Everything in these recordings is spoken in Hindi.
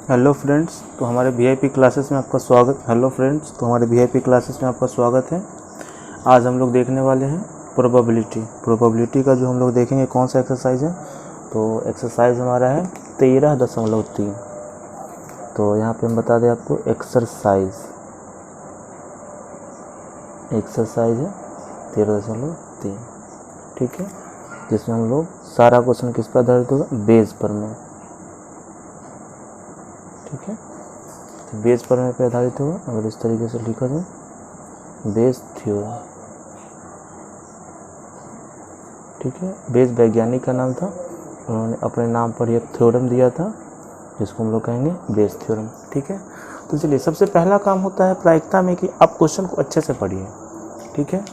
हेलो फ्रेंड्स, तो हमारे वीआईपी क्लासेस में आपका स्वागत। हेलो फ्रेंड्स, तो हमारे वीआईपी क्लासेस में आपका स्वागत है। आज हम लोग देखने वाले हैं प्रोबेबिलिटी का जो हम लोग देखेंगे कौन सा एक्सरसाइज है। तो एक्सरसाइज हमारा है 13.3। तो यहाँ पे हम बता दें आपको एक्सरसाइज है 13.3, ठीक है, जिसमें हम लोग सारा क्वेश्चन किस पर आधारित होगा, बेस पर में, ठीक है। तो बेस पर में पे आधारित होगा। अगर इस तरीके से लिखा जाए बेस थ्योरम, ठीक है। बेस वैज्ञानिक का नाम था, उन्होंने अपने नाम पर एक थ्योरम दिया था जिसको हम लोग कहेंगे बेस थ्योरम, ठीक है। तो चलिए, सबसे पहला काम होता है प्रायिकता में कि आप क्वेश्चन को अच्छे से पढ़िए, ठीक है।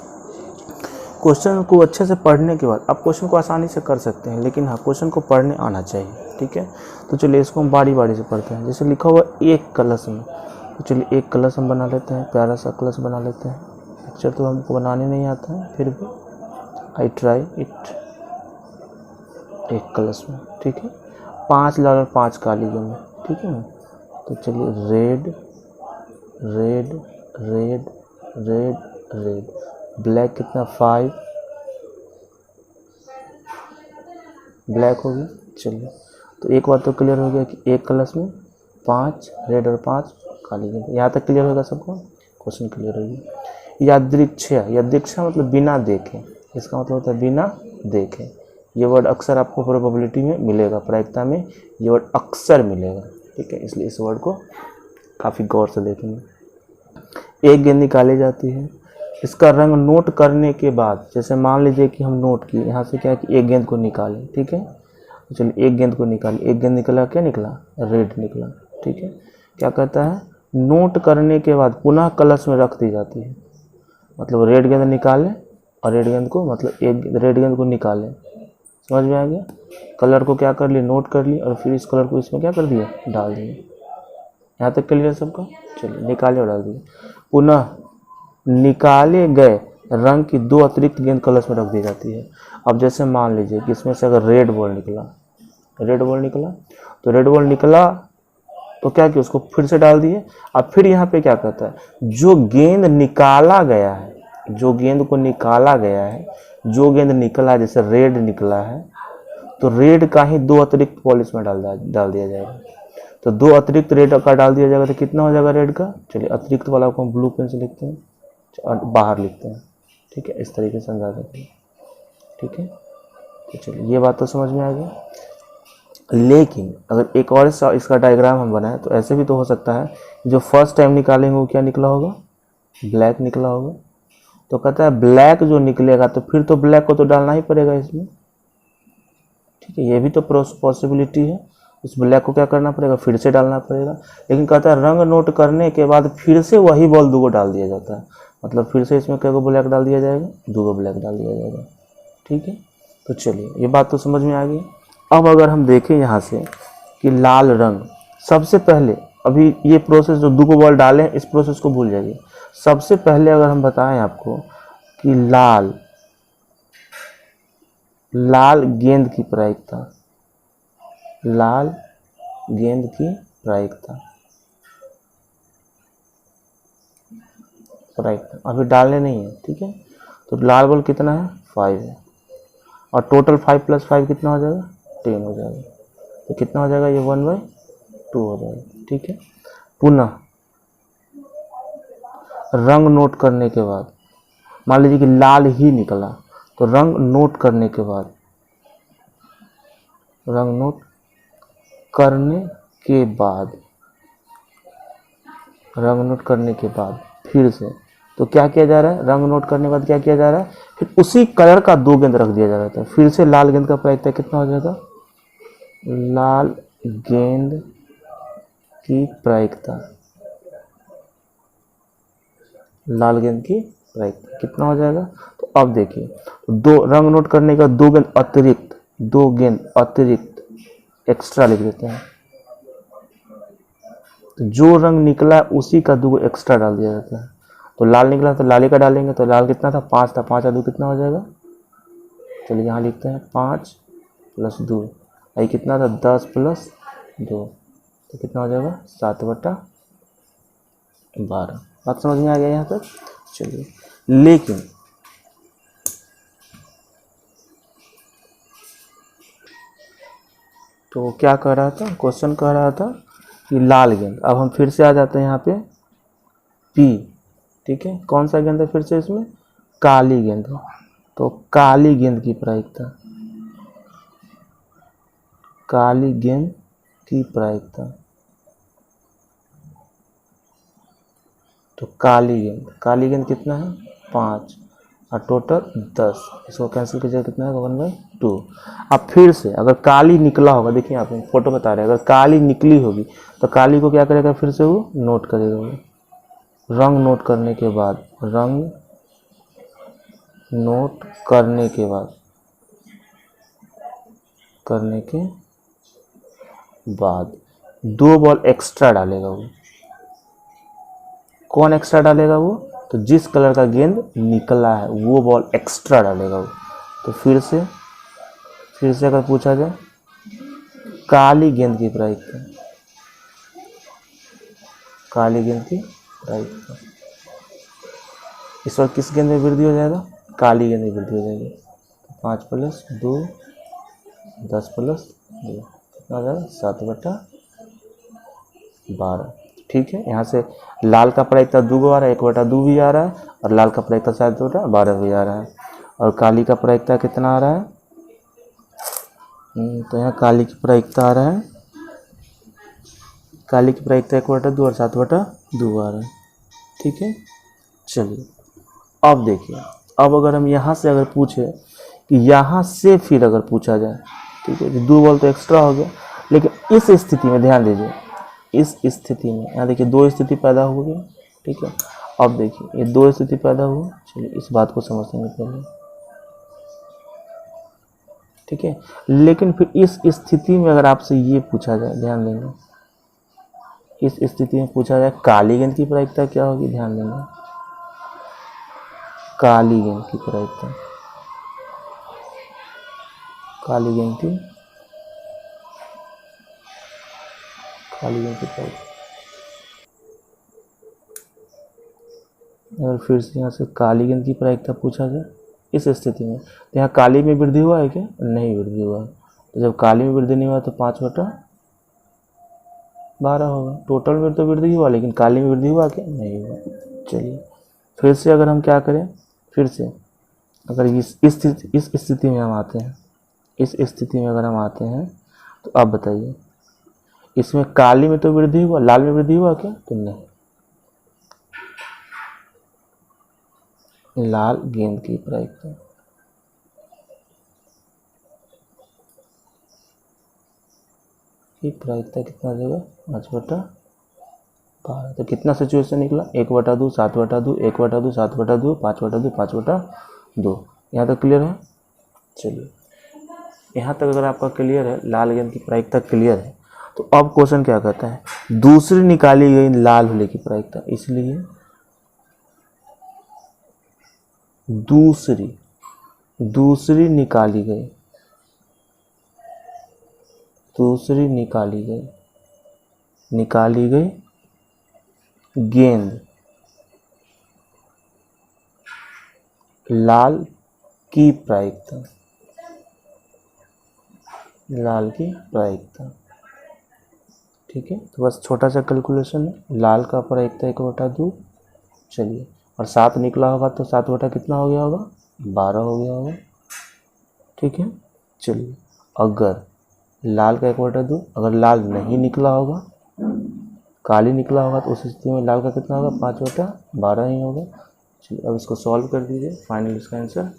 क्वेश्चन को अच्छे से पढ़ने के बाद आप क्वेश्चन को आसानी से कर सकते हैं, लेकिन हाँ, क्वेश्चन को पढ़ने आना चाहिए, ठीक है। तो चलिए इसको हम बारी बारी से पढ़ते हैं। जैसे लिखा हुआ एक कलश में, तो चलिए एक कलश हम बना लेते हैं, प्यारा सा कलश बना लेते हैं। पिक्चर तो हमको बनाने नहीं आता है, फिर भी आई ट्राई इट। एक कलश में, ठीक है, 5 लाल और 5 काली में, ठीक है ना। तो चलिए red red red red red, black कितना, 5 ब्लैक होगी। चलिए, तो एक बात तो क्लियर हो गया कि एक कलश में 5 रेड और 5 काली गेंद। यहाँ तक क्लियर होगा सबको, क्वेश्चन क्लियर होगी। यादृच्छा मतलब बिना देखे, इसका मतलब होता है बिना देखे। ये वर्ड अक्सर आपको प्रोबेबिलिटी में मिलेगा, प्रायिकता में ये वर्ड अक्सर मिलेगा, ठीक है। इसलिए इस वर्ड को काफ़ी गौर से देखेंगे। एक गेंद निकाली जाती है, इसका रंग नोट करने के बाद, जैसे मान लीजिए कि हम नोट किए, यहाँ से क्या है कि एक गेंद को निकालें, ठीक है। तो चलिए एक गेंद को निकालें, एक गेंद निकला, क्या निकला, रेड निकला, ठीक है। क्या कहता है, नोट करने के बाद पुनः कलश में रख दी जाती है। मतलब रेड गेंद निकालें और रेड गेंद को, मतलब एक रेड गेंद को निकालें, समझ में आ गया। कलर को क्या कर लिए, नोट कर लिए, और फिर इस कलर को इसमें क्या कर दिया, डाल दिए। यहाँ तक क्लियर सबका। चलिए निकाले और डाल दिए। पुनः निकाले गए रंग की 2 अतिरिक्त गेंद कलश में रख दी जाती है। अब जैसे मान लीजिए कि इसमें से अगर रेड बॉल निकला, तो रेड बॉल निकला तो क्या किया, उसको फिर से डाल दिए। अब फिर यहाँ पे क्या कहता है, जो गेंद निकाला गया है, जो गेंद को निकाला गया है, जो गेंद निकला है, जैसे रेड निकला है, तो रेड का ही 2 अतिरिक्त बॉल इसमें डाल दिया जाएगा। तो 2 अतिरिक्त रेड का डाल दिया जाएगा, तो कितना हो जाएगा रेड का। चलिए अतिरिक्त वाला को हम ब्लू पेन से लिखते हैं और बाहर लिखते हैं, ठीक है। इस तरीके से समझा देते हैं, ठीक है। तो चलिए ये बात तो समझ में आ गई। लेकिन अगर एक और इसका डायग्राम हम बनाएं, तो ऐसे भी तो हो सकता है, जो फर्स्ट टाइम निकालेंगे वो क्या निकला होगा, ब्लैक निकला होगा। तो कहता है ब्लैक जो निकलेगा, तो फिर तो ब्लैक को तो डालना ही पड़ेगा इसमें, ठीक है। ये भी तो पॉसिबिलिटी है, इस ब्लैक को क्या करना पड़ेगा, फिर से डालना पड़ेगा। लेकिन कहता है रंग नोट करने के बाद फिर से वही बॉल 2 डाल दिया जाता है। मतलब फिर से इसमें क्या ब्लैक डाल दिया जाएगा, 2 ब्लैक डाल दिया जाएगा, ठीक है। तो चलिए ये बात तो समझ में आ गई। अब अगर हम देखें यहाँ से कि लाल रंग, सबसे पहले अभी ये प्रोसेस जो 2 बॉल डालें, इस प्रोसेस को भूल जाइए। सबसे पहले अगर हम बताएं आपको कि लाल गेंद की प्रायिकता, लाल गेंद की प्रायिकता अभी डालने नहीं है, ठीक है। तो लाल बॉल कितना है, 5 है, और टोटल 5 + 5 कितना हो जाएगा, 10 हो जाएगा। तो कितना हो जाएगा, ये 1/2 हो जाएगा, ठीक है। पुनः रंग नोट करने के बाद, मान लीजिए कि लाल ही निकला, तो रंग नोट करने के बाद, रंग नोट करने के बाद, रंग नोट करने के बाद फिर से, तो क्या किया जा रहा है, रंग नोट करने के बाद क्या किया जा रहा है, फिर उसी कलर का 2 गेंद रख दिया जा रहा था। फिर से लाल गेंद का प्रायिकता कितना हो जाएगा, लाल गेंद की प्रायिकता, लाल गेंद की प्रायिकता कितना हो जाएगा। तो अब देखिए, तो 2 रंग नोट करने का 2 गेंद अतिरिक्त, 2 गेंद अतिरिक्त एक्स्ट्रा लिख देते हैं। तो जो रंग निकला उसी का 2 एक्स्ट्रा डाल दिया जाता है। तो लाल निकला तो लाल का डालेंगे, तो लाल कितना था, 5 था, 5 और 2 कितना हो जाएगा। चलिए यहाँ लिखते हैं 5 + 2, आई कितना था, 10 + 2, तो कितना हो जाएगा 7/12। बात समझ में आ गया यहाँ तक। चलिए, लेकिन तो क्या कह रहा था, क्वेश्चन कह रहा था कि लाल गेंद। अब हम फिर से आ जाते हैं यहाँ पे P, ठीक है। कौन सा गेंद है फिर से इसमें, काली गेंद है। तो काली गेंद की प्रायिकता, काली गेंद की प्रायिकता, तो काली गेंद कितना है 5 और टोटल 10। इसको कैंसिल कीजिएगा, कितना है 1/2। अब फिर से अगर काली निकला होगा, देखिए आप फोटो बता रहे हैं, अगर काली निकली होगी तो काली को क्या करेगा, फिर से वो नोट करेगा। वो रंग नोट करने के बाद, रंग नोट करने के बाद, दो बॉल एक्स्ट्रा डालेगा वो। कौन एक्स्ट्रा डालेगा वो, तो जिस कलर का गेंद निकला है वो बॉल एक्स्ट्रा डालेगा वो। तो फिर से अगर पूछा जाए काली गेंद की प्रायिकता, काली गेंद की प्रायिकता, इस बार किस गेंद में वृद्धि हो जाएगा, काली गेंद में वृद्धि हो जाएगी। 5 + 2 10 + 2 कितना हो जाएगा 7/12। ठीक है, यहाँ से लाल का प्रायिकता 2 आ रहा है, 1/2 भी आ रहा है, और लाल का प्रायिकता 7/12 भी आ रहा है, और काली का प्रायिकता कितना आ रहा है, तो यहाँ काली की प्रायिकता आ रहा है, काली की प्रायिकता 1/2 और 7/2 आ रहा है। ठीक है, चलिए अब देखिए, अब अगर हम यहाँ से अगर पूछे कि यहाँ से फिर अगर पूछा जाए, ठीक है, 2 बॉल तो एक्स्ट्रा हो गया, लेकिन इस स्थिति में ध्यान दीजिए, इस स्थिति में यहाँ देखिए 2 स्थिति पैदा हो गई। ठीक है, अब देखिए ये 2 स्थिति पैदा हुई। चलिए इस बात को समझते हैं पहले। ठीक है, लेकिन फिर इस स्थिति में अगर आपसे ये पूछा जाए, ध्यान देंगे, इस स्थिति में पूछा जाए काली गेंद की प्रायिकता क्या होगी, ध्यान देंगे, काली गेंद की प्रायिकता, काली गेंद की प्रायिकता। अगर फिर से यहाँ से काली गेंद की प्रायिकता पूछा जाए इस स्थिति में, तो यहाँ काली में वृद्धि हुआ है क्या, नहीं वृद्धि हुआ। तो जब काली में वृद्धि नहीं हुआ तो 5/12 होगा। टोटल में तो वृद्धि हुआ, लेकिन काली में वृद्धि हुआ क्या, नहीं हुआ। चलिए फिर से अगर हम क्या करें, फिर से अगर इस स्थिति में हम आते हैं, इस स्थिति में अगर हम आते हैं, तो अब बताइए इसमें काली में तो वृद्धि हुआ, लाल में वृद्धि हुआ क्या, तो नहीं। लाल गेंद की प्रायिकता, कितना देगा 5/12। तो कितना सिचुएशन निकला, 1/2 7/2 1/2 7/2 5/2 5/2। यहाँ तक क्लियर है। चलिए यहाँ तक अगर आपका क्लियर है, लाल गेंद की प्रायिकता क्लियर है, तो अब क्वेश्चन क्या कहता है, दूसरी निकाली गई लाल होले की प्रायिकता। इसलिए दूसरी निकाली गई गेंद लाल की प्रायिकता, ठीक है। तो बस छोटा सा कैलकुलेशन है, लाल का प्रायिकता 1/2। चलिए, और 7 निकला होगा तो 7 कितना हो गया होगा, 12 हो गया होगा। ठीक है, चलिए अगर लाल का 1/2, अगर लाल नहीं निकला होगा, काली निकला होगा, तो उस स्थिति में लाल का कितना होगा 5/12 ही होगा। चलिए अब इसको सॉल्व कर दीजिए, फाइनल इसका आंसर।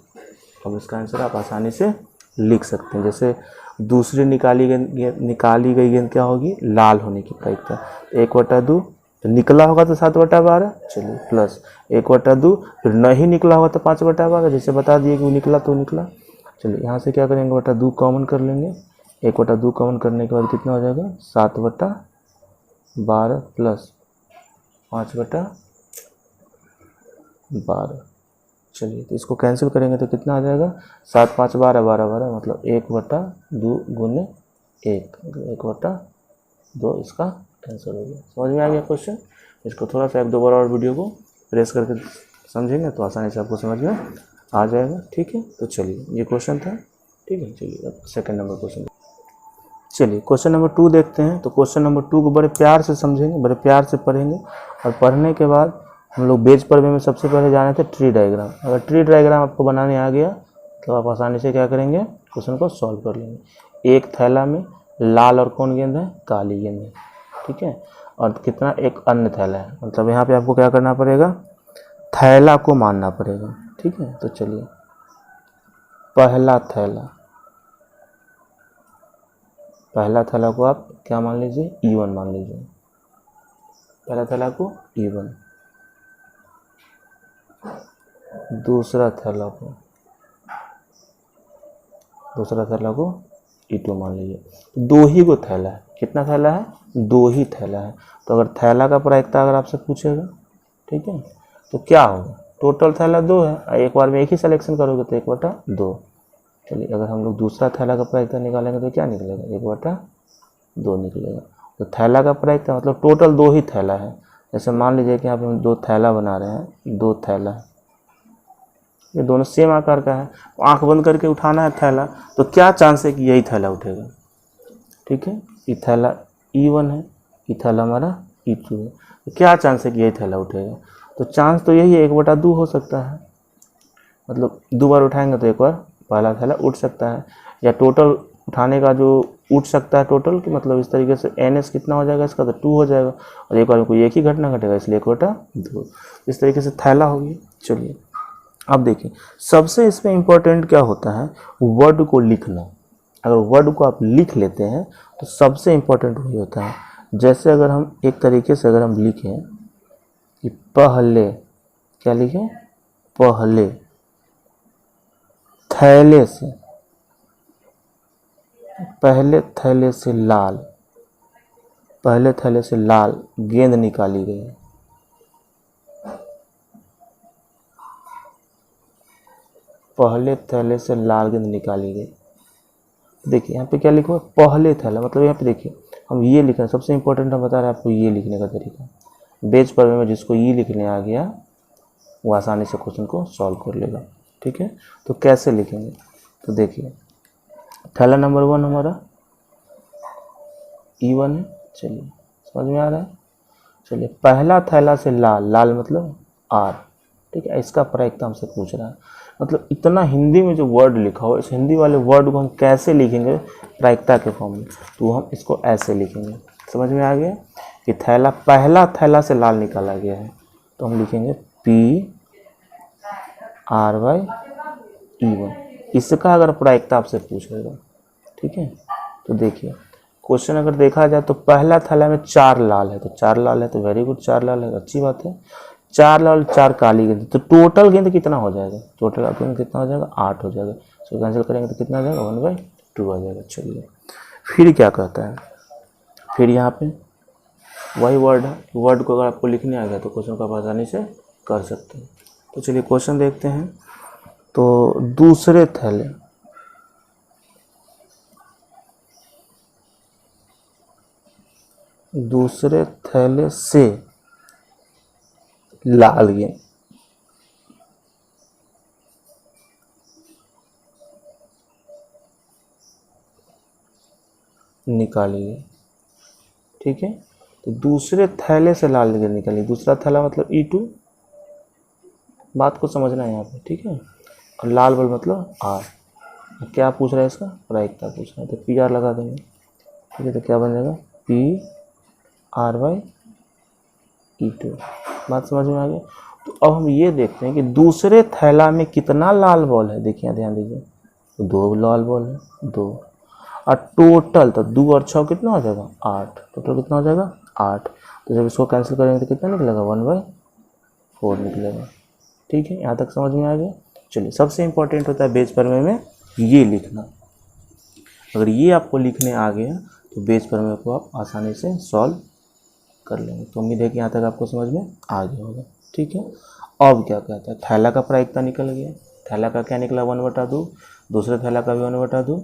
अब इसका आंसर आप आसानी से लिख सकते हैं। जैसे दूसरी निकाली गई गेंद क्या होगी, लाल होने की प्रायिकता 1/2, तो निकला होगा तो 7/12। चलिए प्लस 1/2, फिर नहीं निकला होगा तो 5/12। जैसे बता दिए कि वो निकला तो निकला। चलिए यहाँ से क्या करेंगे, 1/2 कॉमन कर लेंगे। 1/2 कॉमन करने के बाद कितना हो जाएगा 7/12 प्लस 5/12। चलिए तो इसको कैंसिल करेंगे तो कितना आ जाएगा, 7 5 12 12 12, मतलब 1/2 गुने 1, 1/2 2 इसका आंसर हो गया। समझ में आ गया क्वेश्चन। इसको थोड़ा सा 1-2 बार और वीडियो को प्रेस करके समझेंगे तो आसानी से आपको समझ में आ जाएगा। ठीक है, तो चलिए ये क्वेश्चन था। ठीक है, चलिए अब सेकंड नंबर क्वेश्चन। चलिए क्वेश्चन नंबर 2 देखते हैं। तो क्वेश्चन नंबर 2 को बड़े प्यार से समझेंगे, बड़े प्यार से पढ़ेंगे, और पढ़ने के बाद हम लोग बेस पर्वे में सबसे पहले जाने थे ट्री डायग्राम। अगर ट्री डायग्राम आपको बनाने आ गया तो आप आसानी से क्या करेंगे, क्वेश्चन को सॉल्व कर लेंगे। एक थैला में लाल और कौन गेंद है, काली गेंद है। ठीक है, और कितना, एक अन्य थैला है, मतलब यहाँ पे आपको क्या करना पड़ेगा, थैला को मानना पड़ेगा। ठीक है, तो चलिए पहला थैला को आप क्या मान लीजिए, E1 मान लीजिए। पहला थैला को E1, दूसरा थैला को E2 मान लीजिए। 2 ही को थैला है। कितना थैला है, 2 ही थैला है। तो अगर थैला का प्रायिकता अगर आपसे पूछेगा, ठीक है, तो क्या होगा, टोटल थैला 2 है, एक बार में एक ही सिलेक्शन करोगे तो 1/2। चलिए अगर हम लोग दूसरा थैला का प्रायिकता निकालेंगे तो क्या निकलेगा, 1/2 निकलेगा। तो थैला का प्रायिकता मतलब टोटल 2 ही थैला है। जैसे मान लीजिए कि यहाँ पे हम 2 थैला बना रहे हैं, 2 थैला, ये दोनों सेम आकार का है, आंख बंद करके उठाना है थैला, तो क्या चांस है कि यही थैला उठेगा। ठीक है, ये थैला E1 है, ये थैला हमारा E2 है, तो क्या चांस है कि यही थैला उठेगा। तो चांस तो यही है, 1/2 हो सकता है, मतलब 2 बार उठाएंगे तो एक बार पहला थैला उठ सकता है, या टोटल उठाने का जो उठ सकता है टोटल की, मतलब इस तरीके से NS कितना हो जाएगा इसका, तो 2 हो जाएगा, और एक बार में कोई एक ही घटना घटेगा, इसलिए 1/2। इस तरीके से थैला होगी। चलिए अब देखिए, सबसे इसमें इम्पोर्टेंट क्या होता है, वर्ड को लिखना। अगर वर्ड को आप लिख लेते हैं तो सबसे इम्पोर्टेंट वही होता है। जैसे अगर हम एक तरीके से अगर हम लिखें कि पहले, क्या लिखें, पहले थैले से लाल, पहले थैले से लाल गेंद निकाली गई। पहले थैले से लाल गेंद निकाली गई। देखिए यहाँ पे क्या लिखा है, पहले थैला, मतलब यहाँ पे देखिए हम ये लिख रहे हैं। सबसे इंपॉर्टेंट हम बता रहे हैं आपको ये लिखने का तरीका। बेस पर्वे में जिसको ये लिखने आ गया वो आसानी से क्वेश्चन को सॉल्व कर लेगा। ठीक है, तो कैसे लिखेंगे, तो देखिए थैला नंबर 1 हमारा E1 है। चलिए समझ में आ रहा है। चलिए पहला थैला से लाल, लाल मतलब R। ठीक है, इसका प्रायिकता हमसे पूछ रहा है, मतलब इतना हिंदी में जो वर्ड लिखा हो, इस हिंदी वाले वर्ड को हम कैसे लिखेंगे प्रायिकता के फॉर्म में, तो हम इसको ऐसे लिखेंगे। समझ में आ गया कि थैला, पहला थैला से लाल निकाला गया है, तो हम लिखेंगे PRY-E1। इसका अगर प्रायिकता आपसे पूछेगा, ठीक है, तो देखिए क्वेश्चन अगर देखा जाए तो पहला थैला में 4 लाल है, तो 4 लाल है तो वेरी गुड, 4 लाल है, अच्छी बात है। 4 लाल 4 काली गेंद, तो टोटल गेंद कितना हो जाएगा, टोटल गेंद कितना हो जाएगा, 8 हो जाएगा। सो कैंसिल करेंगे तो कितना आ जाएगा, 1/2 आ जाएगा। चलिए फिर क्या कहता है, फिर यहाँ पे वही वर्ड है, वर्ड को अगर आपको लिखने आ गया तो क्वेश्चन को आप आसानी से कर सकते हैं। तो चलिए क्वेश्चन देखते हैं। तो दूसरे थैले से लाल गेंद निकाली गई। ठीक है, तो दूसरे थैले से लाल गेंद निकाली, दूसरा थैला मतलब E2, बात को समझना है यहाँ पे। ठीक है, और लाल बल मतलब R। क्या पूछ रहा है, इसका प्रायिकता पूछ रहा है, तो PR लगा देंगे। ठीक है, तो क्या बन जाएगा, PRY-E2। बात समझ में आ गई। तो अब हम ये देखते हैं कि दूसरे थैला में कितना लाल बॉल है। देखिए ध्यान दीजिए, तो 2 लाल बॉल है, 2, और टोटल तो 2 और 6 कितना हो जाएगा, 8। टोटल कितना हो जाएगा, 8। तो जब इसको कैंसिल करेंगे तो कितना निकलेगा, 1/4 निकलेगा। ठीक है, यहाँ तक समझ में आ गया। चलिए सबसे इंपॉर्टेंट होता है बेस पर्वे में ये लिखना। अगर ये आपको लिखने आ गया तो बेस पर्वे को आप आसानी से सॉल्व कर लेंगे। तो उम्मीद है कि यहाँ तक आपको समझ में आ गया होगा। ठीक है, अब क्या कहता है, थैला का प्रायिकता निकल गया। थैला का क्या निकला, 1/2। दूसरे थैला का भी 1/2।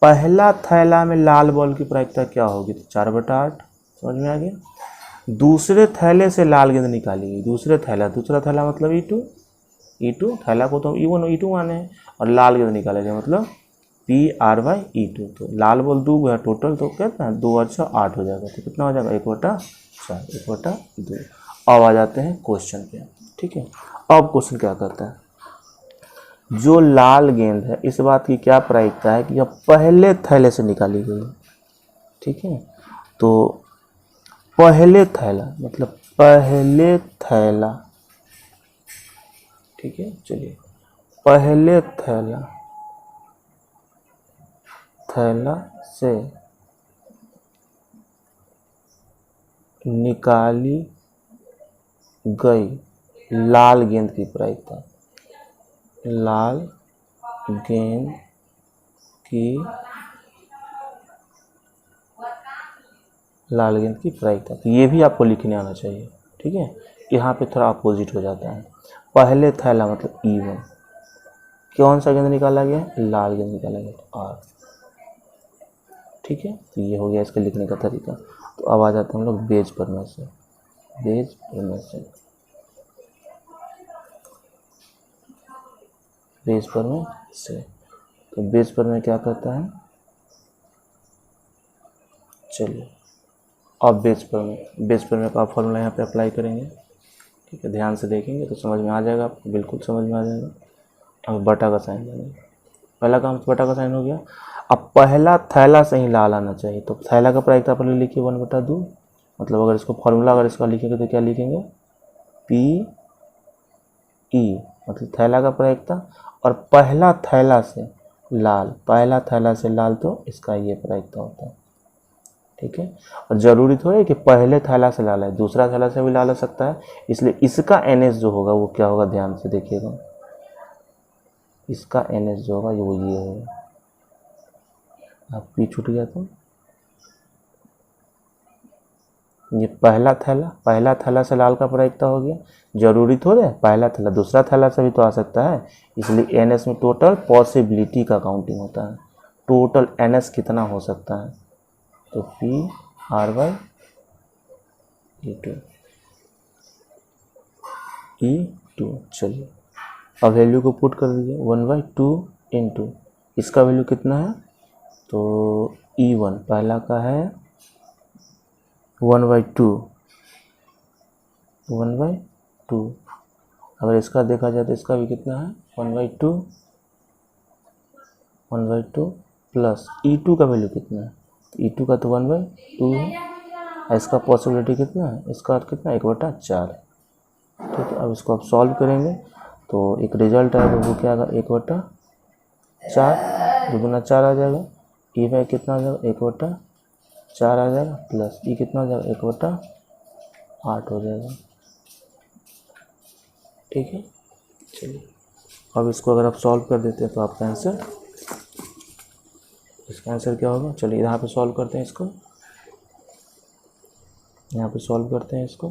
पहला थैला में लाल बॉल की प्रायिकता क्या होगी, तो 4/8। समझ में आ गया। दूसरे थैले से लाल गेंद निकाली गई, दूसरा थैला मतलब E2 थैला को तो E1 और E2 माने हैं, और लाल गेंद निकाला गया मतलब PR/E2। तो लाल बॉल 2 है टोटल, तो कहते हैं 2 और 6 8 हो जाएगा। तो कितना हो जाएगा 1/4, 1/2। अब आ जाते हैं क्वेश्चन पे। ठीक है, अब क्वेश्चन क्या करता है, जो लाल गेंद है इस बात की क्या प्रायिकता है कि यह पहले थैले से निकाली गई है। ठीक है, तो पहले थैला मतलब पहले थैला, ठीक है, चलिए पहले थैला से निकाली गई लाल गेंद की प्रायिकता, लाल गेंद की प्रायिकता। तो ये भी आपको लिखने आना चाहिए। ठीक है, यहाँ पे थोड़ा अपोजिट हो जाता है। पहले थैला मतलब E1, कौन सा गेंद निकाला गया, लाल गेंद निकाला गया, तो R। ठीक है, तो ये हो गया इसके लिखने का तरीका। तो अब आ जाते हैं हम लोग बेज पर में से। तो बेज पर में क्या करता है, चलिए अब बेस पर में का फॉर्मूला यहाँ पे अप्लाई करेंगे। ठीक है, ध्यान से देखेंगे तो समझ में आ जाएगा आपको, बिल्कुल समझ में आ जाएगा। अब बटा का साइन देंगे, पहला काम तो बटा का साइन हो गया। अब पहला थैला से ही लाल आना चाहिए, तो थैला का प्रायिकता पहले लिखिए 1/2, मतलब अगर इसको फॉर्मूला अगर इसका लिखेंगे तो क्या लिखेंगे, PE मतलब थैला का प्रायिकता, और पहला थैला से लाल तो इसका ये प्रायिकता होता है। ठीक है, और ज़रूरी थोड़ा है कि पहले थैला से लाल है, दूसरा थैला से भी लाल हो सकता है, इसलिए इसका NS जो होगा वो क्या होगा, ध्यान से देखिएगा, इसका NS जो होगा वो ये होगा। अब P छूट गया तो ये पहला थैला से लाल का प्रायिकता हो गया। जरूरी थोड़े पहला थैला दूसरा थैला से भी तो आ सकता है, इसलिए NS में टोटल पॉसिबिलिटी का काउंटिंग होता है। टोटल NS कितना हो सकता है, तो PR/E2। चलिए अब वैल्यू को पुट कर दीजिए, 1/2 इंटू इसका वैल्यू कितना है, तो E1 पहला का है 1/2, अगर इसका देखा जाए तो इसका भी कितना है 1/2 प्लस E2 का वैल्यू कितना है, E2 का तो 1/2 है, इसका पॉसिबिलिटी कितना है, इसका कितना 1/4 है। ठीक है, अब इसको आप सॉल्व करेंगे तो एक रिजल्ट आएगा, वो क्या आएगा 1/4, 2 × 4 आ जाएगा, E कितना आ जाएगा 1/4 आ जाएगा, प्लस E कितना आ जाएगा 1/8 हो जाएगा। ठीक है, चलिए अब इसको अगर आप सॉल्व कर देते हैं तो आपका आंसर, इसका आंसर क्या होगा, चलिए यहाँ पे सॉल्व करते हैं इसको,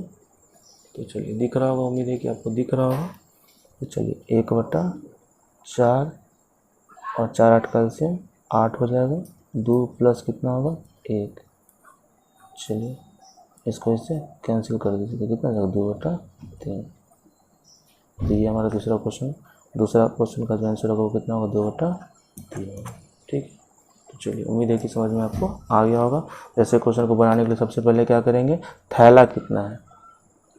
तो चलिए दिख रहा होगा, उम्मीद है कि आपको दिख रहा होगा। तो चलिए 1/4 और 4 8 कैल्शियम 8 हो जाएगा, 2 प्लस कितना होगा 1। चलिए इसको इससे कैंसिल कर दीजिए, तो कितना जाएगा 2/3। तो ये हमारा दूसरा क्वेश्चन का जो आंसर होगा वो कितना होगा 2/3। ठीक, तो चलिए उम्मीद है कि समझ में आपको आ गया होगा। ऐसे क्वेश्चन को बनाने के लिए सबसे पहले क्या करेंगे, थैला कितना है।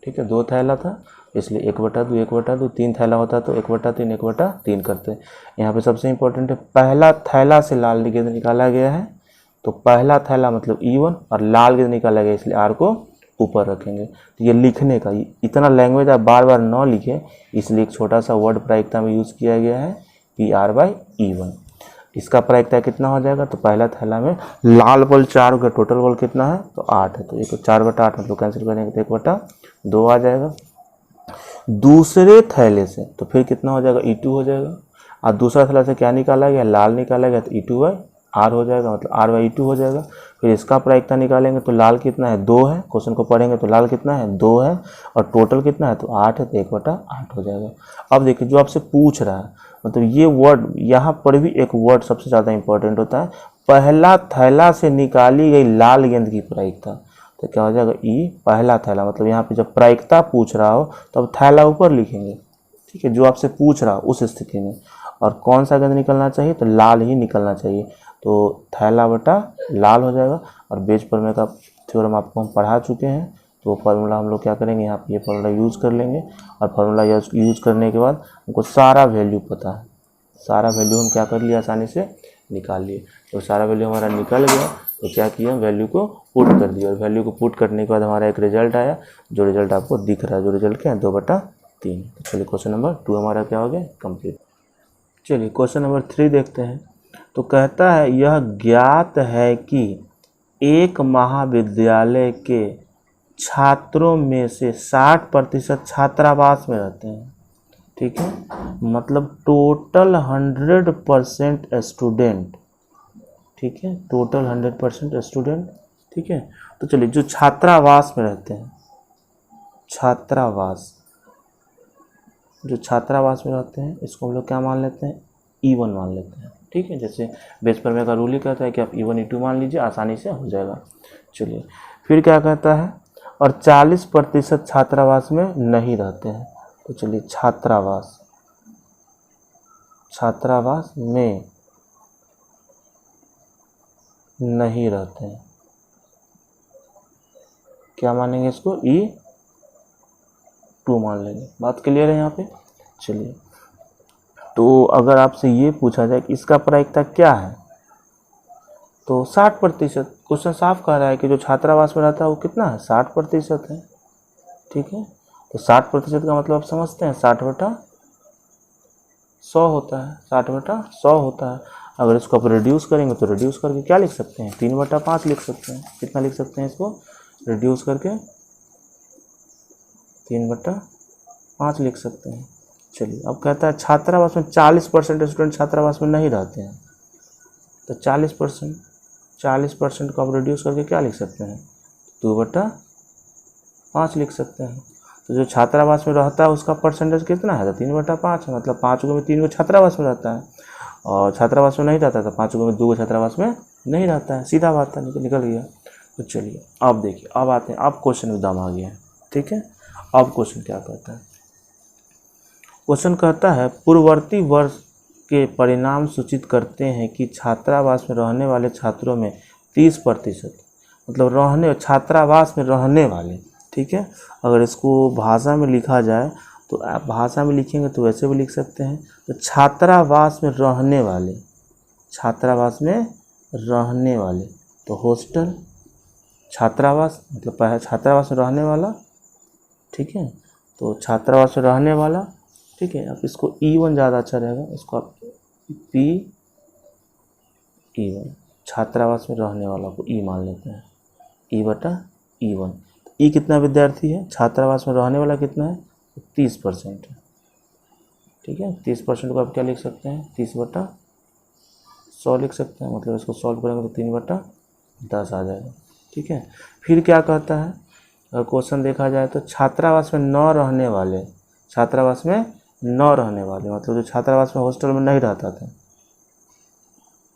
ठीक है, 2 थैला था इसलिए 1/2, 3 थैला होता तो 1/3 करते। यहाँ पे सबसे इम्पोर्टेंट है पहला थैला से लाल गेंद निकाला गया है, तो पहला थैला मतलब E1 और लाल गेंद निकाला गया, इसलिए R को ऊपर रखेंगे। तो ये लिखने का इतना लैंग्वेज आप बार बार न लिखें, इसलिए एक छोटा सा वर्ड प्रायिकता में यूज़ किया गया है PR/E1। इसका प्रायिकता कितना हो जाएगा, तो पहला थैला में लाल बॉल 4 होगा, टोटल बॉल कितना है तो 8 है, तो 4/8 मतलब कैंसिल करेंगे तो 1/2 आ जाएगा। दूसरे थैले से तो फिर कितना हो जाएगा E2 हो जाएगा, और दूसरा थैला से क्या निकाला गया, लाल निकाला गया, तो E2/R हो जाएगा, मतलब R/E2 हो जाएगा। फिर इसका प्रायिकता निकालेंगे तो लाल कितना है 2 है, क्वेश्चन को पढ़ेंगे तो लाल कितना है 2 है, और टोटल कितना है तो 8 है, तो 1/8 हो जाएगा। अब देखिए जो आपसे पूछ रहा है, मतलब ये वर्ड यहाँ पर भी एक वर्ड सबसे ज़्यादा इंपॉर्टेंट होता है, पहला थैला से निकाली गई लाल गेंद की प्रायिकता। तो क्या हो जाएगा ई पहला थैला, मतलब यहाँ पे जब प्रायिकता पूछ रहा हो तो अब थैला ऊपर लिखेंगे, ठीक है, जो आपसे पूछ रहा हो उस स्थिति में। और कौन सा गेंद निकलना चाहिए, तो लाल ही निकलना चाहिए, तो थैला बटा लाल हो जाएगा। और बेज प्रमेय का थ्योरम आपको हम पढ़ा चुके हैं, तो फार्मूला हम लोग क्या करेंगे, यहाँ पे ये फार्मूला यूज़ कर लेंगे। और फार्मूला यूज़ करने के बाद हमको सारा वैल्यू पता है, सारा वैल्यू हम क्या कर लिए, आसानी से निकाल लिए। तो सारा वैल्यू हमारा निकल गया, तो क्या किया, वैल्यू को पुट कर दिया। और वैल्यू को पुट करने के बाद हमारा एक रिजल्ट आया, जो रिजल्ट आपको दिख रहा है, जो रिजल्ट क्या है 2/3। तो चलिए क्वेश्चन नंबर 2 हमारा क्या हो गया, कंप्लीट। चलिए क्वेश्चन नंबर 3 देखते हैं। तो कहता है यह ज्ञात है कि एक महाविद्यालय के छात्रों में से 60% छात्रावास में रहते हैं, ठीक है, मतलब टोटल 100% स्टूडेंट, ठीक है, टोटल 100% स्टूडेंट, ठीक है। तो चलिए जो छात्रावास में रहते हैं, छात्रावास, जो छात्रावास में रहते हैं इसको हम लोग क्या मान लेते हैं, E1 मान लेते हैं, ठीक है। जैसे बेस प्रमेय का रूल ही कहता है कि आप E1 E2 मान लीजिए, आसानी से हो जाएगा। चलिए फिर क्या कहता है, और 40% छात्रावास में नहीं रहते हैं। तो चलिए छात्रावास, छात्रावास में नहीं रहते हैं, क्या मानेंगे इसको, E2 मान लेंगे। बात क्लियर है यहाँ पे। चलिए तो अगर आपसे ये पूछा जाए कि इसका प्रायिकता क्या है, तो 60%। क्वेश्चन साफ कह रहा है कि जो छात्रावास में रहता है वो कितना है, 60% है, ठीक है। तो 60% का मतलब आप समझते हैं 60/100 होता है, 60/100 होता है। अगर इसको आप रिड्यूस करेंगे तो रिड्यूस करके क्या लिख सकते हैं, 3/5 लिख सकते हैं। कितना लिख सकते हैं इसको, रिड्यूस करके 3/5 लिख सकते हैं। चलिए अब कहता है छात्रावास में 40% स्टूडेंट छात्रावास में नहीं रहते हैं, तो 40% को आप रिड्यूस करके क्या लिख सकते हैं, 2/5 लिख सकते हैं। तो जो छात्रावास में रहता है उसका परसेंटेज कितना है, तो 3/5 है, मतलब 5 में 3 छात्रावास में रहता है, और छात्रावास में नहीं रहता तो 5 में 2 छात्रावास में नहीं रहता है, सीधा बात है, निकल गया। तो चलिए अब देखिए, अब आते हैं, अब क्वेश्चन में दम आ गया है, ठीक है। अब क्वेश्चन क्या कहता है, क्वेश्चन कहता है पूर्ववर्ती वर्ष के परिणाम सूचित करते हैं कि छात्रावास में रहने वाले छात्रों में 30%, मतलब रहने छात्रावास में रहने वाले, ठीक है। अगर इसको भाषा में लिखा जाए तो आप भाषा में लिखेंगे तो वैसे भी लिख सकते हैं। तो छात्रावास में रहने वाले, छात्रावास में रहने वाले, तो हॉस्टल, छात्रावास मतलब छात्रावास में रहने वाला, ठीक है। तो छात्रावास में रहने वाला, ठीक है। अब इसको E1 ज़्यादा अच्छा रहेगा, इसको आप E1, छात्रावास में रहने वाला को E मान लेते हैं, E/E1। E कितना विद्यार्थी है, छात्रावास में रहने वाला कितना है, 30% है, ठीक है। 30% को आप क्या लिख सकते हैं, 30/100 लिख सकते हैं, मतलब इसको सॉल्व करेंगे तो 3/10 आ जाएगा, ठीक है। फिर क्या कहता है, अगर क्वेश्चन देखा जाए तो छात्रावास में न रहने वाले, छात्रावास में न रहने वाले मतलब जो छात्रावास में हॉस्टल में नहीं रहता था,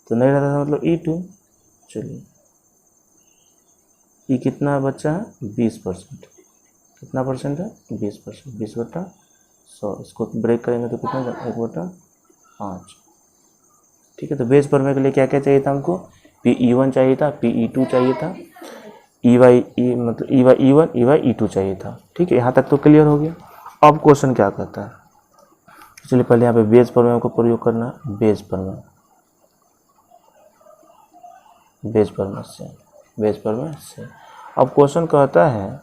तो नहीं रहता था मतलब E2। चलिए E कितना बच्चा है, 20%, कितना परसेंट है, 20%, 20/100, इसको ब्रेक करेंगे तो कितना, 1/5, ठीक है। तो बेस प्रमेय के लिए क्या क्या चाहिए था हमको, PE1 चाहिए था, PE2 चाहिए था, मतलब EY1 EY2 चाहिए था, ठीक है। यहाँ तक तो क्लियर हो गया। अब क्वेश्चन क्या कहता है, चलिए पहले यहाँ पे बेस प्रमेय को प्रयोग करना है, बेस प्रमेय, बेस प्रमेय से, बेस प्रमेय से। अब क्वेश्चन कहता है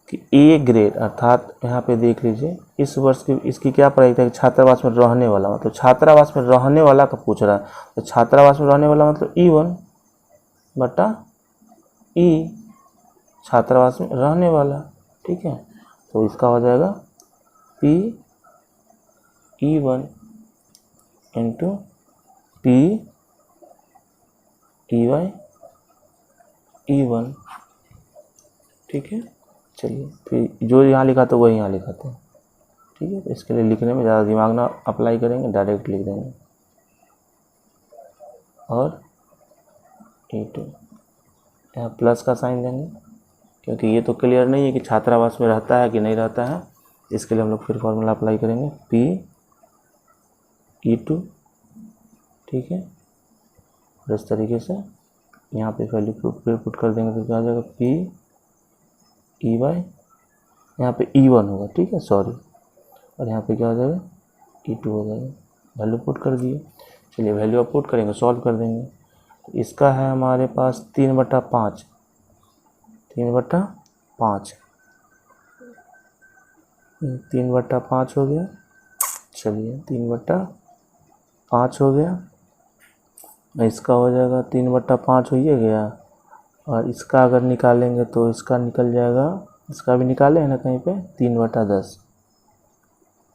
कि ए ग्रेड, अर्थात यहाँ पे देख लीजिए इस वर्ष की इसकी क्या प्रायिकता है, छात्रावास में रहने वाला, मतलब छात्रावास में रहने वाला का पूछ रहा है, तो छात्रावास में रहने वाला मतलब E1/E, छात्रावास में रहने वाला, ठीक है। तो इसका हो जाएगा PE1 इंटू PEY1, ठीक है। चलिए फिर जो यहाँ लिखा था वही यहाँ लिखा था, ठीक है। तो इसके लिए लिखने में ज़्यादा दिमाग ना अप्लाई करेंगे, डायरेक्ट लिख देंगे, और E2, यहाँ प्लस का साइन देंगे, क्योंकि ये तो क्लियर नहीं है कि छात्रावास में रहता है कि नहीं रहता है। इसके लिए हम लोग फिर फॉर्मूला अप्लाई करेंगे, P/E2, ठीक है। और इस तरीके से यहाँ पे वैल्यू पुट कर देंगे तो क्या हो जाएगा, P/E, यहाँ पे E1 होगा, ठीक है, सॉरी, और यहाँ पे क्या हो जाएगा, E2 हो जाएगा। वैल्यू पुट कर दिए। चलिए वैल्यू आप पुट करेंगे, सॉल्व कर देंगे। तो इसका है हमारे पास 3/5, 3/5, 3/5 हो गया। चलिए 3/5 हो गया। इसका हो जाएगा 3/5 हो ही गया। और इसका अगर निकालेंगे तो इसका निकल जाएगा, इसका भी निकाले हैं ना कहीं पे, 3/10,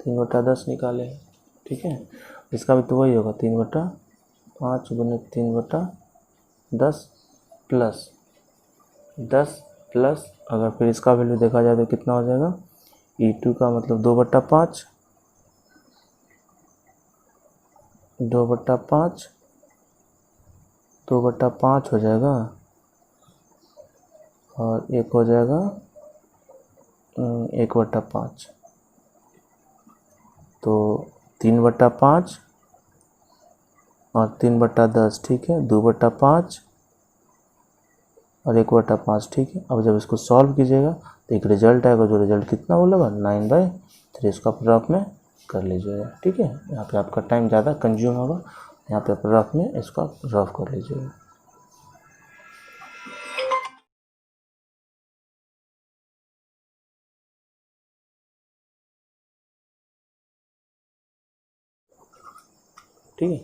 3/10 निकाले हैं, ठीक है। इसका भी तो वही होगा, 3/5 गुने 3/10 प्लस 10 प्लस, अगर फिर इसका वैल्यू देखा जाए तो कितना हो जाएगा, E2 का मतलब 2/5, 2/5, 2/5 हो जाएगा। और एक हो जाएगा 1/5, तो 3/5 और 3/10, ठीक है, 2/5 और 1/5, ठीक है। अब जब इसको सॉल्व कीजिएगा तो एक रिजल्ट आएगा, जो रिजल्ट कितना बोलेगा, 9/3। इसको आप रफ में कर लीजिएगा, ठीक है। यहाँ पे आपका टाइम ज़्यादा कंज्यूम होगा, यहाँ पे आप रफ में इसको रफ कर लीजिएगा। ठीक है,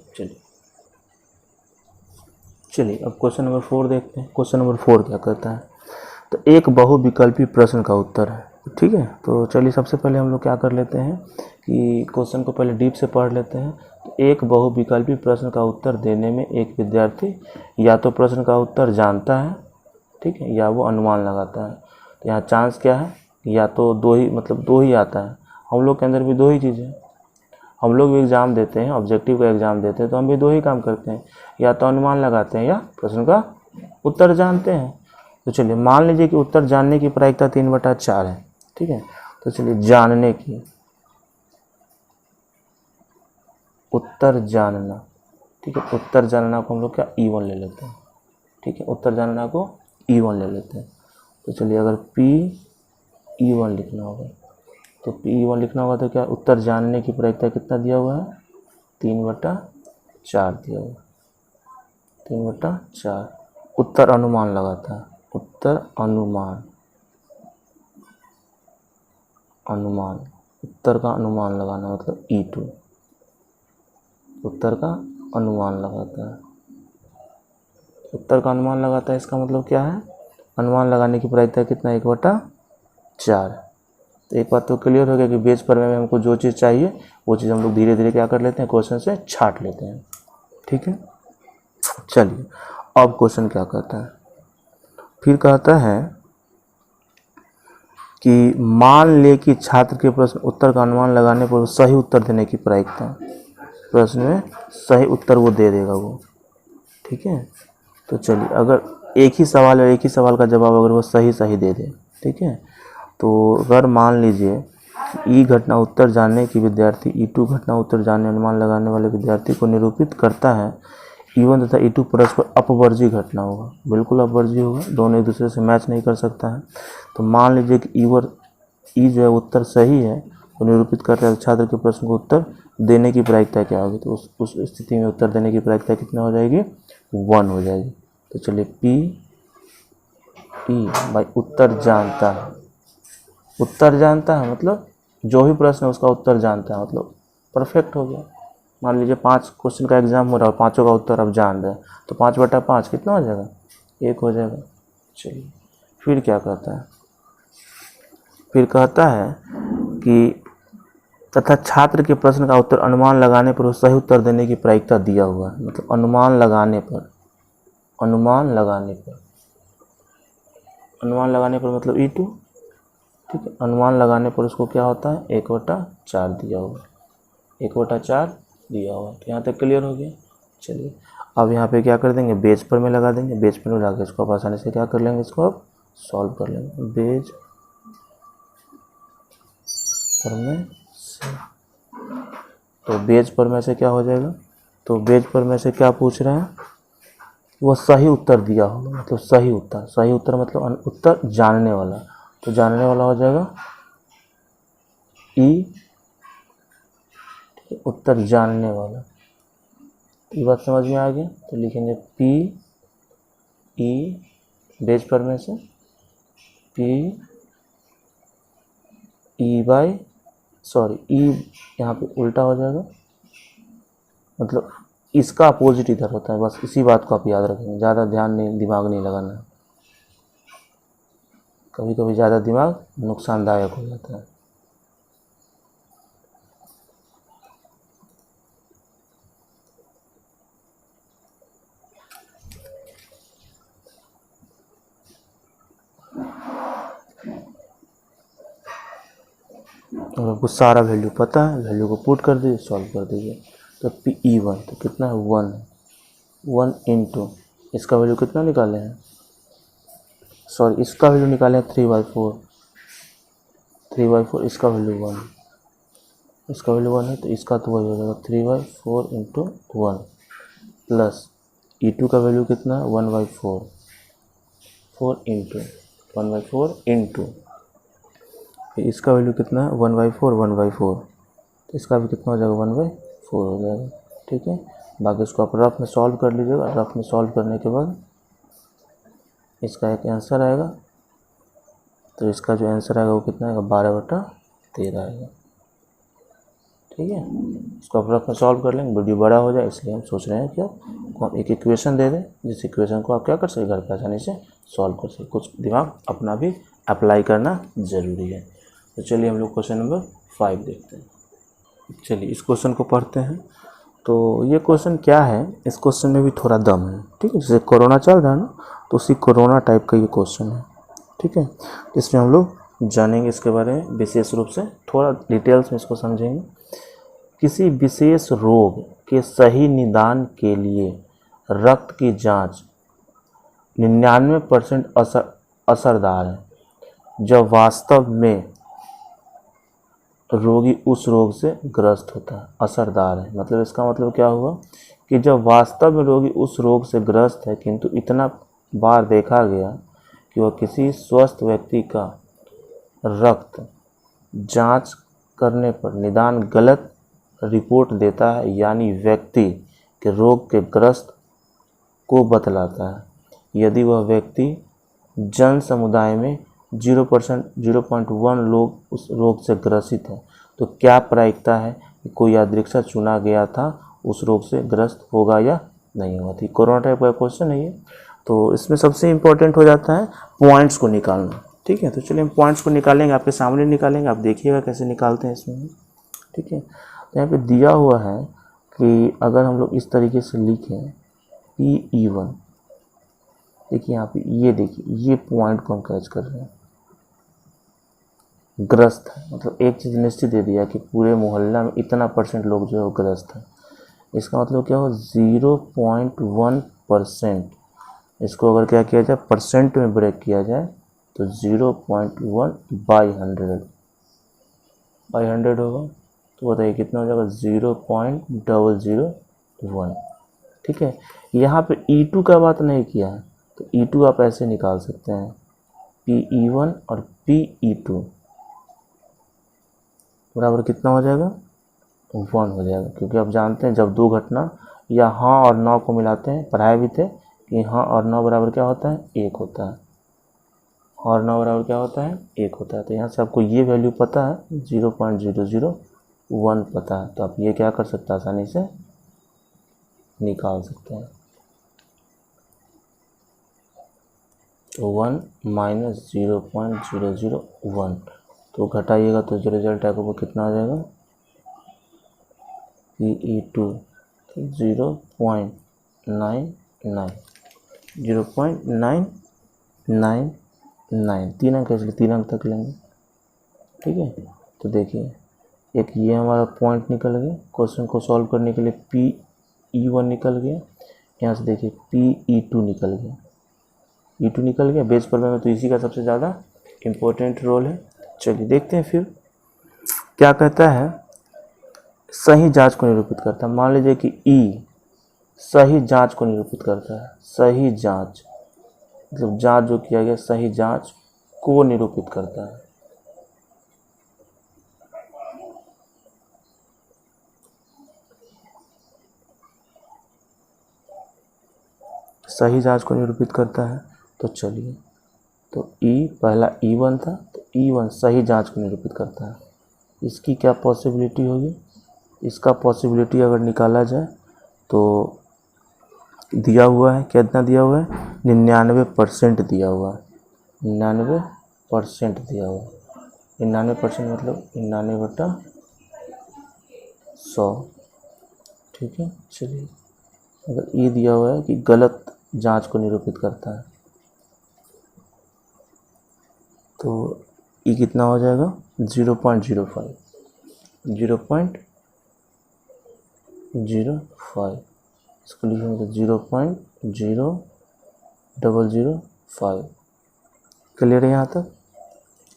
चलिए अब क्वेश्चन नंबर 4 देखते हैं। क्वेश्चन नंबर 4 क्या कहता है, तो एक बहुविकल्पी प्रश्न का उत्तर है, ठीक है। तो चलिए सबसे पहले हम लोग क्या कर लेते हैं कि क्वेश्चन को पहले डीप से पढ़ लेते हैं। तो एक बहुविकल्पी प्रश्न का उत्तर देने में एक विद्यार्थी या तो प्रश्न का उत्तर जानता है, ठीक है, या वो अनुमान लगाता है। तो यहाँ चांस क्या है, या तो दो ही, मतलब दो ही आता है। हम लोग के अंदर भी दो ही चीज़ें, हम लोग भी एग्ज़ाम देते हैं, ऑब्जेक्टिव का एग्ज़ाम देते हैं, तो हम भी दो ही काम करते हैं, या तो अनुमान लगाते हैं या प्रश्न का उत्तर जानते हैं। तो चलिए मान लीजिए कि उत्तर जानने की प्रायिकता 3/4 है, ठीक है। तो चलिए जानने की, उत्तर जानना, ठीक है, उत्तर जानना को हम लोग क्या E1 ले लेते हैं, ठीक है, उत्तर जानना को E1 ले लेते हैं। तो चलिए अगर P/E1 लिखना होगा, तो P/E1 लिखना होगा तो क्या, उत्तर जानने की प्रायिकता कितना दिया हुआ है, 3/4 दिया हुआ है, 3/4। उत्तर अनुमान लगाता है, उत्तर अनुमान, अनुमान, उत्तर का अनुमान लगाना मतलब E2, उत्तर का अनुमान लगाता है, उत्तर का अनुमान लगाता है। इसका मतलब क्या है, अनुमान लगाने की प्रायिकता कितना, 1/4। तो एक बात तो क्लियर हो गया कि बेस पर में हमको जो चीज़ चाहिए वो चीज़ हम लोग धीरे धीरे क्या कर लेते हैं, क्वेश्चन से छांट लेते हैं, ठीक है। चलिए अब क्वेश्चन क्या कहता है, फिर कहता है कि मान ले कि छात्र के प्रश्न उत्तर का अनुमान लगाने पर सही उत्तर देने की प्रायिकता, प्रश्न में सही उत्तर वो दे देगा वो, ठीक है। तो चलिए अगर एक ही सवाल है, एक ही सवाल का जवाब अगर वो सही दे दे, ठीक है। तो अगर मान लीजिए ई घटना उत्तर जानने की विद्यार्थी E2 घटना उत्तर जानने अनुमान लगाने वाले विद्यार्थी को निरूपित करता है, E1 तथा E2 परस्पर अपवर्जी घटना होगा, बिल्कुल अपवर्जी होगा, दोनों एक दूसरे से मैच नहीं कर सकता है। तो मान लीजिए कि ई जो है उत्तर सही है, तो निरूपित कर रहा है छात्र के प्रश्न को उत्तर देने की प्रायिकता क्या होगी, तो उस स्थिति में उत्तर देने की प्रायिकता कितना हो जाएगी, 1 हो जाएगी। तो चलिए P/E भाई उत्तर जानता है, उत्तर जानता है मतलब जो भी प्रश्न है उसका उत्तर जानता है, मतलब परफेक्ट हो गया। मान लीजिए 5 क्वेश्चन का एग्जाम हो रहा है, पाँचों का उत्तर आप जान रहे हैं, तो 5/5 कितना हो जाएगा, 1 हो जाएगा। चलिए फिर क्या कहता है, फिर कहता है कि तथा छात्र के प्रश्न का उत्तर अनुमान लगाने पर सही उत्तर देने की प्रायिकता दिया हुआ है, मतलब अनुमान लगाने पर, अनुमान लगाने पर, अनुमान लगाने पर मतलब E2, ठीक है। अनुमान लगाने पर उसको क्या होता है, 1/4 दिया हुआ, 1/4 दिया हुआ। तो यहाँ तक क्लियर हो गया। चलिए अब यहाँ पे क्या कर देंगे, बेज पर में लगा देंगे, बेज पर में लगा के इसको आप आसानी से क्या कर लेंगे, इसको आप सॉल्व कर लेंगे। बेज पर में से, तो बेज पर में से क्या हो जाएगा, तो बेज पर में से क्या पूछ रहे हैं, वो सही उत्तर दिया होगा, मतलब सही उत्तर मतलब उत्तर जानने वाला, तो जानने वाला हो जाएगा ई, उत्तर जानने वाला। ये बात समझ में आ गया, तो लिखेंगे पी ई, बेज पर में से पी ई बाई, सॉरी ई यहाँ पे उल्टा हो जाएगा, मतलब इसका अपोजिट इधर होता है, बस इसी बात को आप याद रखेंगे, ज़्यादा ध्यान नहीं, दिमाग नहीं लगाना है, कभी कभी ज़्यादा दिमाग नुकसानदायक हो जाता है। और आपको सारा वैल्यू पता है, वैल्यू को पुट कर दीजिए, सॉल्व कर दीजिए। तो पी ई वन तो कितना है, 1 है, 1 इंटू इसका वैल्यू कितना निकाले हैं, सॉरी इसका वैल्यू निकाले हैं 3/4, 3/4, इसका वैल्यू 1, इसका वैल्यू 1 है, तो इसका तो वही हो जाएगा 3/4 इंटू 1 प्लस E2 का वैल्यू कितना है 1/4, 4 इंटू 1/4 इंटू इसका वैल्यू कितना है 1/4, 1/4, तो इसका भी कितना हो जाएगा 1/4 हो जाएगा। ठीक है, बाकी इसको आप रफ में सॉल्व कर लीजिएगा, रफ में सॉल्व करने के बाद इसका एक आंसर आएगा, तो इसका जो आंसर आएगा वो कितना आएगा 12/13 आएगा। ठीक है, इसको आप रफ में सॉल्व कर लेंगे, वीडियो बड़ा हो जाए इसलिए हम सोच रहे हैं कि आपको हम एक इक्वेशन दे दें, जिस इक्वेशन को आप क्या कर सके, घर पर आसानी से सॉल्व कर सके, कुछ दिमाग अपना भी अप्लाई करना ज़रूरी है। तो चलिए हम लोग क्वेश्चन नंबर 5 देखते हैं। चलिए इस क्वेश्चन को पढ़ते हैं। तो ये क्वेश्चन क्या है, इस क्वेश्चन में भी थोड़ा दम है। ठीक है, जैसे कोरोना चल रहा है ना, तो उसी कोरोना टाइप का ये क्वेश्चन है। ठीक है, इसमें हम लोग जानेंगे इसके बारे में विशेष रूप से, थोड़ा डिटेल्स में इसको समझेंगे। किसी विशेष रोग के सही निदान के लिए रक्त की जांच 99% असरदार है जब वास्तव में रोगी उस रोग से ग्रस्त होता है। असरदार है मतलब इसका मतलब क्या हुआ कि जब वास्तव में रोगी उस रोग से ग्रस्त है, किंतु इतना बार देखा गया कि वह किसी स्वस्थ व्यक्ति का रक्त जांच करने पर निदान गलत रिपोर्ट देता है, यानी व्यक्ति के रोग के ग्रस्त को बतलाता है। यदि वह व्यक्ति जन समुदाय में 0.1 लोग उस रोग से ग्रसित है, तो क्या प्रायिकता है कि कोई यादृच्छिक चुना गया था उस रोग से ग्रस्त होगा या नहीं होगा। थी कोरोना टाइप का क्वेश्चन है ये, तो इसमें सबसे इम्पोर्टेंट हो जाता है पॉइंट्स को निकालना। ठीक है, तो चलिए हम पॉइंट्स को निकालेंगे, आपके सामने निकालेंगे, आप देखिएगा कैसे निकालते हैं इसमें। ठीक है, तो यहाँ पे दिया हुआ है कि अगर हम लोग इस तरीके से लिखें PE1, देखिए यहाँ पे ये देखिए ये पॉइंट को हम कैच कर रहे हैं, ग्रस्त है, मतलब एक चीज़ निश्चित दे दिया कि पूरे मोहल्ला में इतना % लोग जो है वो ग्रस्त है। इसका मतलब क्या हो 0.1%, इसको अगर क्या किया जाए परसेंट में ब्रेक किया जाए तो 0.1/100 होगा, तो बताइए कितना हो जाएगा 0.001। ठीक है, यहाँ पे E2 का बात नहीं किया है, तो E2 आप ऐसे निकाल सकते हैं PE1 और PE2 बराबर कितना हो जाएगा 1 हो जाएगा, क्योंकि आप जानते हैं जब दो घटना या हाँ और नौ को मिलाते हैं, पढ़ाए भी थे कि हाँ और नौ बराबर क्या होता है 1 होता है, और 9 बराबर क्या होता है 1 होता है। तो यहाँ से आपको ये वैल्यू पता है 0.001 पता है, तो आप ये क्या कर सकते हैं आसानी से निकाल सकते हैं। तो 1 - 0.001, तो घटाइएगा तो जो रिजल्ट आएगा वो कितना आ जाएगा PE2 0.99, 3 अंक इसलिए 3 अंक तक लेंगे। ठीक है, तो देखिए एक ये हमारा पॉइंट निकल गया। क्वेश्चन को सॉल्व करने के लिए E1 निकल गया, यहाँ से देखिए PE2 निकल गया, E2 निकल गया बेस प्रमेय में, तो इसी का सबसे ज़्यादा इम्पोर्टेंट रोल है। चलिए देखते हैं फिर क्या कहता है। सही जांच को निरूपित करता है, मान लीजिए कि E सही जांच को निरूपित करता है, सही जांच मतलब जांच जो किया गया सही जांच को निरूपित करता है। सही जांच को निरूपित करता है, तो चलिए, तो पहला E1 था, तो E1 सही जांच को निरूपित करता है। इसकी क्या पॉसिबिलिटी होगी, इसका पॉसिबिलिटी अगर निकाला जाए तो दिया हुआ है, कितना दिया हुआ है, 99% दिया हुआ है, 99% दिया हुआ है। 99% मतलब 99/100, ठीक है। चलिए, अगर ये दिया हुआ है कि गलत जांच को निरूपित करता है, तो ये कितना हो जाएगा 0.05, 0.05, इसको लिखेंगे तो 0.0005। क्लियर है यहाँ तक?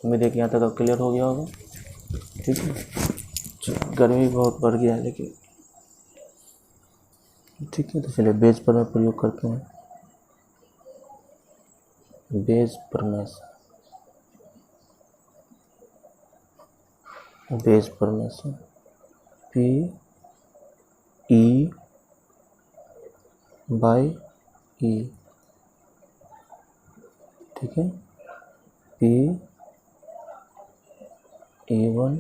उम्मीद है कि यहाँ तक अब क्लियर हो गया होगा, ठीक है। गर्मी बहुत बढ़ गया है लेकिन ठीक है। तो चलिए बेस पर मैं प्रयोग करते हैं, बेस प्रमेय से, बेस प्रमेय से PE/E, ठीक है, PE1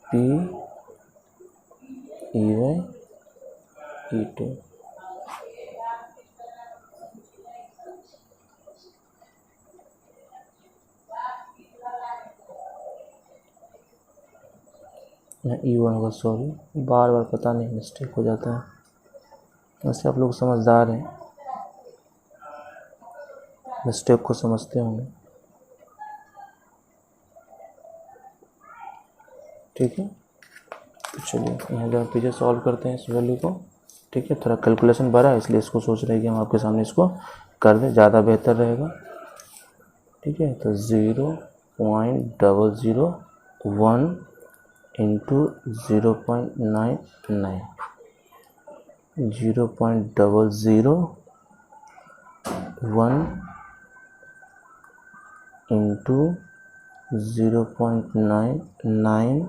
PE/E2, E1 होगा, सॉरी बार बार पता नहीं मिस्टेक हो जाता है, वैसे आप लोग समझदार हैं, मिस्टेक को समझते होंगे, ठीक है। तो चलिए यहाँ जो पीछे सॉल्व करते हैं इस वैल्यू को, ठीक है। थोड़ा कैलकुलेशन बड़ा है इसलिए इसको सोच रहे हैं कि हम आपके सामने इसको कर दें, ज़्यादा बेहतर रहेगा, ठीक है। तो 0.001 इंटू 0.99, 0.001 इंटू 0.99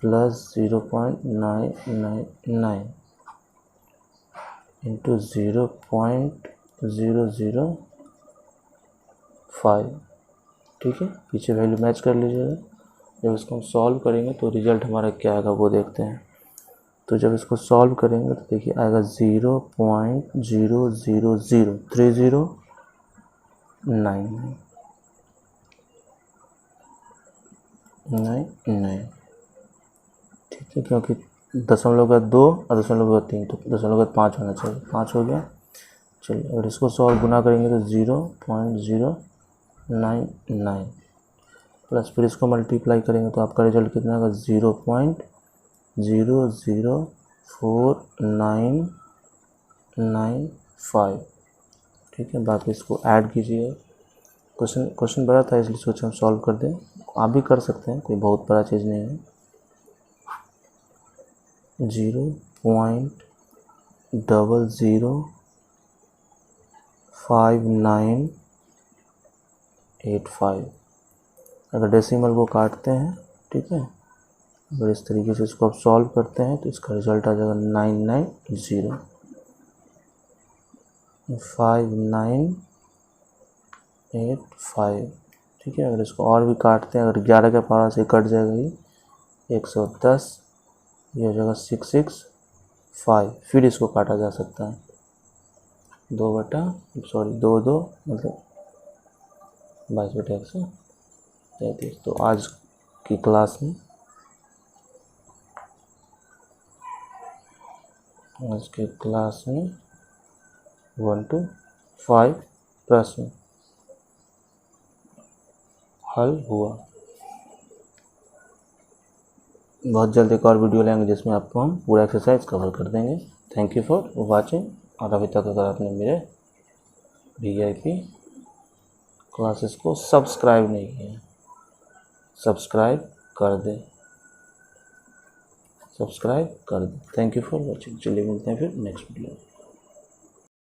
प्लस 0.999 इंटू 0.005, ठीक है। पीछे वैल्यू मैच कर लीजिएगा। जब इसको हम सॉल्व करेंगे तो रिजल्ट हमारा क्या आएगा वो देखते हैं। तो जब इसको सॉल्व करेंगे तो देखिए आएगा 0.0003099, ठीक है, क्योंकि दशमलव का 2 और दशमलव का 3, तो दशमलव का 5 होना चाहिए, 5 हो गया। चलिए अगर इसको सॉल्व गुना करेंगे तो 0.099 प्लस फिर इसको मल्टीप्लाई करेंगे तो आपका रिजल्ट कितना आएगा 0.0049995, ठीक है। बाकी इसको ऐड कीजिए। क्वेश्चन बड़ा था इसलिए सोचे हम सॉल्व कर दें, आप भी कर सकते हैं, कोई बहुत बड़ा चीज़ नहीं है। 0.005985, अगर डेसिमल को काटते हैं, ठीक है, अगर इस तरीके से इसको आप सॉल्व करते हैं तो इसका रिजल्ट आ जाएगा 9905, ठीक है। अगर इसको और भी काटते हैं, अगर 11 के पावर से कट जाएगा ये 110, ये हो जाएगा 665, फिर इसको काटा जा सकता है 2 मतलब 22/133। तो आज की क्लास में आज के क्लास में 1 to 5 प्रश्न हल हुआ। बहुत जल्द एक और वीडियो लेंगे जिसमें आपको हम पूरा एक्सरसाइज कवर कर देंगे। Thank you for watching. और अभी तक अगर आपने मेरे VIP क्लासेस को सब्सक्राइब नहीं किया, सब्सक्राइब कर दें, सब्सक्राइब कर दें। Thank you for watching. चलिए मिलते हैं फिर नेक्स्ट वीडियो में।